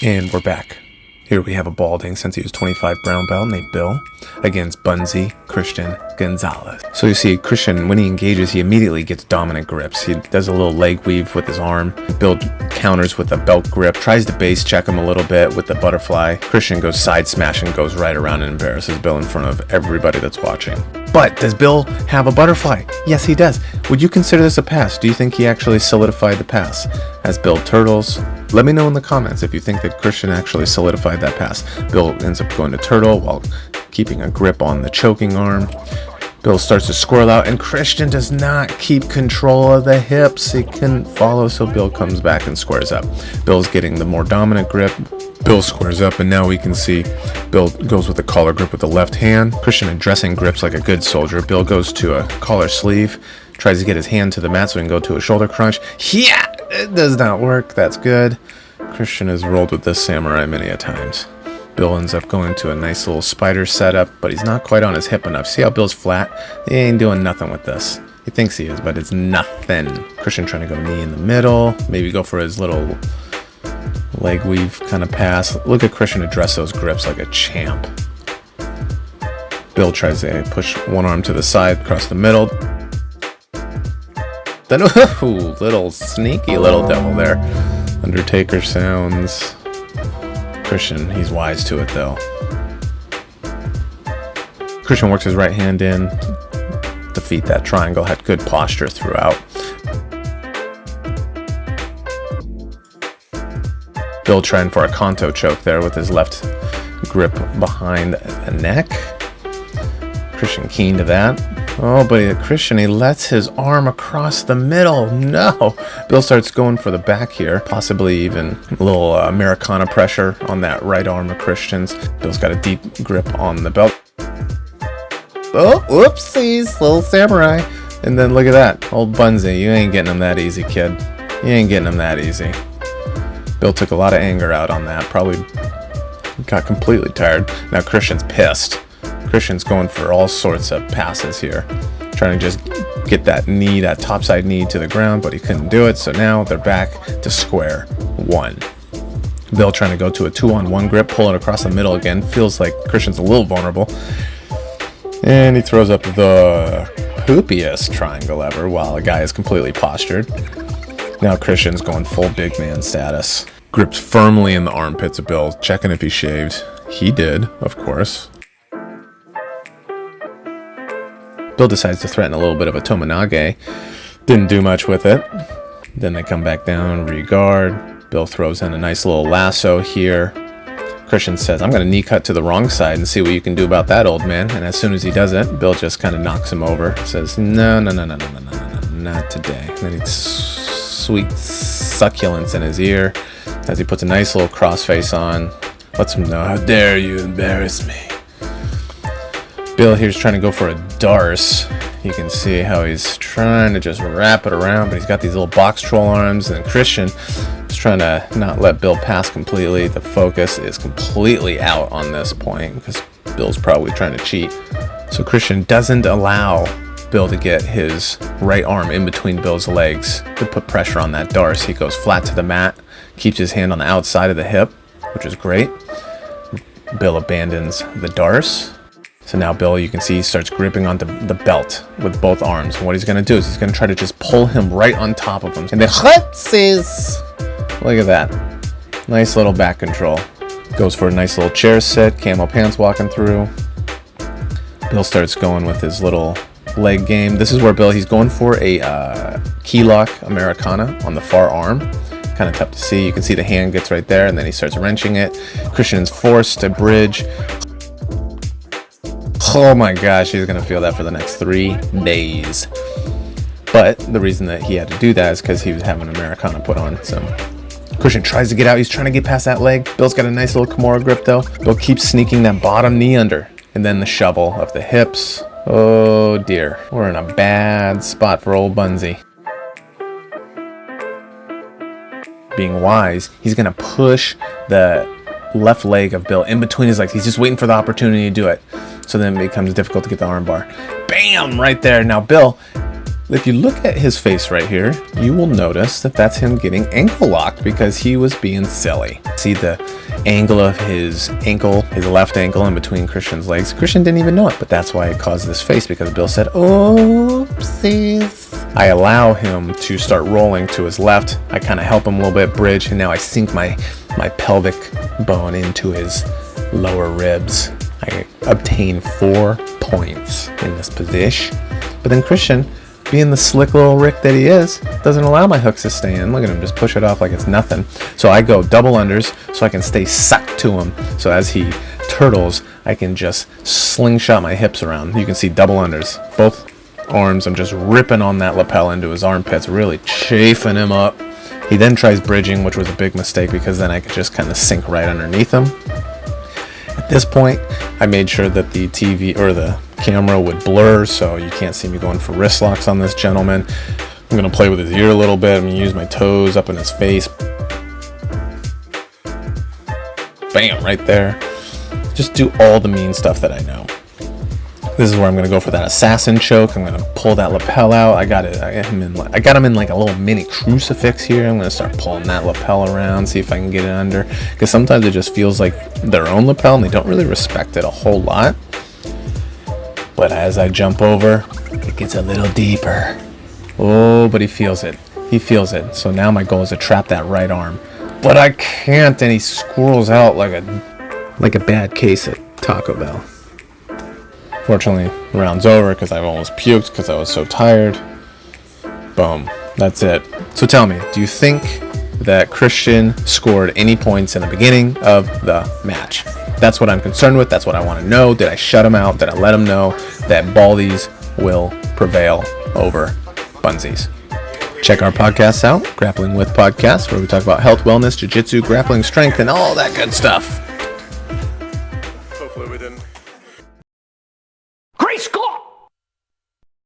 And we're back. Here we have a balding since he was 25 brown belt named Bill against Bunsy Christian Gonzalez. So you see Christian, when he engages, he immediately gets dominant grips. He does a little leg weave with his arm. Bill counters with a belt grip, tries to base check him a little bit with the butterfly. Christian goes side smash and goes right around and embarrasses Bill in front of everybody that's watching. But does Bill have a butterfly? Yes, he does. Would you consider this a pass? Do you think he actually solidified the pass? As Bill turtles, let me know in the comments if you think that Christian actually solidified that pass. Bill ends up going to turtle while keeping a grip on the choking arm. Bill starts to squirrel out, and Christian does not keep control of the hips. He couldn't follow, so Bill comes back and squares up. Bill's getting the more dominant grip. Bill squares up, and now we can see Bill goes with the collar grip with the left hand. Christian addressing grips like a good soldier. Bill goes to a collar sleeve, tries to get his hand to the mat so he can go to a shoulder crunch. Yeah, it does not work. That's good. Christian has rolled with this samurai many a times. Bill ends up going to a nice little spider setup, but he's not quite on his hip enough. See how Bill's flat? He ain't doing nothing with this. He thinks he is, but it's nothing. Christian trying to go knee in the middle, maybe go for his little leg weave kind of pass. Look at Christian address those grips like a champ. Bill tries to push one arm to the side, across the middle. Then, ooh, little sneaky little devil there. Undertaker sounds. Christian, he's wise to it though. Christian works his right hand in, defeat that triangle, had good posture throughout. Bill trying for a Kanto choke there with his left grip behind the neck. Christian keen to that. Oh, but Christian, he lets his arm across the middle. No. Bill starts going for the back here. Possibly even a little Americana pressure on that right arm of Christian's. Bill's got a deep grip on the belt. Oh, whoopsies, little samurai. And then look at that. Old Bunsy, you ain't getting him that easy, kid. You ain't getting him that easy. Bill took a lot of anger out on that. Probably got completely tired. Now Christian's pissed. Christian's going for all sorts of passes here, trying to just get that knee, that topside knee to the ground, but he couldn't do it. So now they're back to square one. Bill trying to go to a 2-on-1 grip, pull it across the middle again. Feels like Christian's a little vulnerable. And he throws up the poopiest triangle ever while a guy is completely postured. Now Christian's going full big man status. Grips firmly in the armpits of Bill, checking if he shaved. He did, of course. Bill decides to threaten a little bit of a Tomonage. Didn't do much with it. Then they come back down, re-guard. Bill throws in a nice little lasso here. Christian says, I'm going to knee cut to the wrong side and see what you can do about that, old man. And as soon as he does it, Bill just kind of knocks him over. Says, no, not today. And then he sweet succulence in his ear as he puts a nice little crossface on. Lets him know, how dare you embarrass me. Bill here's trying to go for a darce. You can see how he's trying to just wrap it around, but he's got these little box troll arms, and Christian is trying to not let Bill pass completely. The focus is completely out on this point because Bill's probably trying to cheat. So Christian doesn't allow Bill to get his right arm in between Bill's legs to put pressure on that darce. He goes flat to the mat, keeps his hand on the outside of the hip, which is great. Bill abandons the darce. So now Bill, you can see, he starts gripping onto the belt with both arms. And what he's going to do is he's going to try to just pull him right on top of him. And then, look at that. Nice little back control. Goes for a nice little chair sit, camo pants walking through. Bill starts going with his little leg game. This is where Bill, he's going for a key lock Americana on the far arm. Kind of tough to see. You can see the hand gets right there, and then he starts wrenching it. Christian's forced to bridge. Oh my gosh, he's going to feel that for the next 3 days. But the reason that he had to do that is because he was having Americana put on. So Christian tries to get out. He's trying to get past that leg. Bill's got a nice little Kimura grip though. Bill keeps sneaking that bottom knee under. And then the shovel of the hips. Oh dear. We're in a bad spot for old Bunsy. Being wise, he's going to push the left leg of Bill in between his legs. He's just waiting for the opportunity to do it. So then it becomes difficult to get the armbar. Bam! Right there. Now Bill, If you look at his face right here, you will notice that that's him getting ankle locked because he was being silly. See the angle of his ankle, his left ankle in between Christian's legs? Christian didn't even know it, but that's why it caused this face, because Bill said, oopsies. I allow him to start rolling to his left. I kind of help him a little bit, bridge, and now I sink my pelvic bone into his lower ribs. I obtain 4 points in this position. But then Christian, being the slick little Rick that he is, doesn't allow my hooks to stay in. Look at him just push it off like it's nothing. So I go double unders so I can stay sucked to him. So as he turtles, I can just slingshot my hips around. You can see double unders. Both arms, I'm just ripping on that lapel into his armpits, really chafing him up. He then tries bridging, which was a big mistake because then I could just kind of sink right underneath him. At this point, I made sure that the TV or the camera would blur so you can't see me going for wrist locks on this gentleman. I'm going to play with his ear a little bit. I'm going to use my toes up in his face. Bam, right there. Just do all the mean stuff that I know. This is where I'm going to go for that assassin choke. I'm going to pull that lapel out. I got him in like a little mini crucifix here. I'm going to start pulling that lapel around, see if I can get it under. Because sometimes it just feels like their own lapel and they don't really respect it a whole lot. But as I jump over, it gets a little deeper. Oh, but he feels it. He feels it. So now my goal is to trap that right arm. But I can't, and he squirrels out like a bad case of Taco Bell. Fortunately, the round's over because I've almost puked because I was so tired. Boom. That's it. So tell me, do you think that Christian scored any points in the beginning of the match? That's what I'm concerned with. That's what I want to know. Did I shut him out? Did I let him know that Baldies will prevail over Bunsies? Check our podcasts out, Grappling with Podcast, where we talk about health, wellness, jiu-jitsu, grappling, strength, and all that good stuff. Hopefully we did.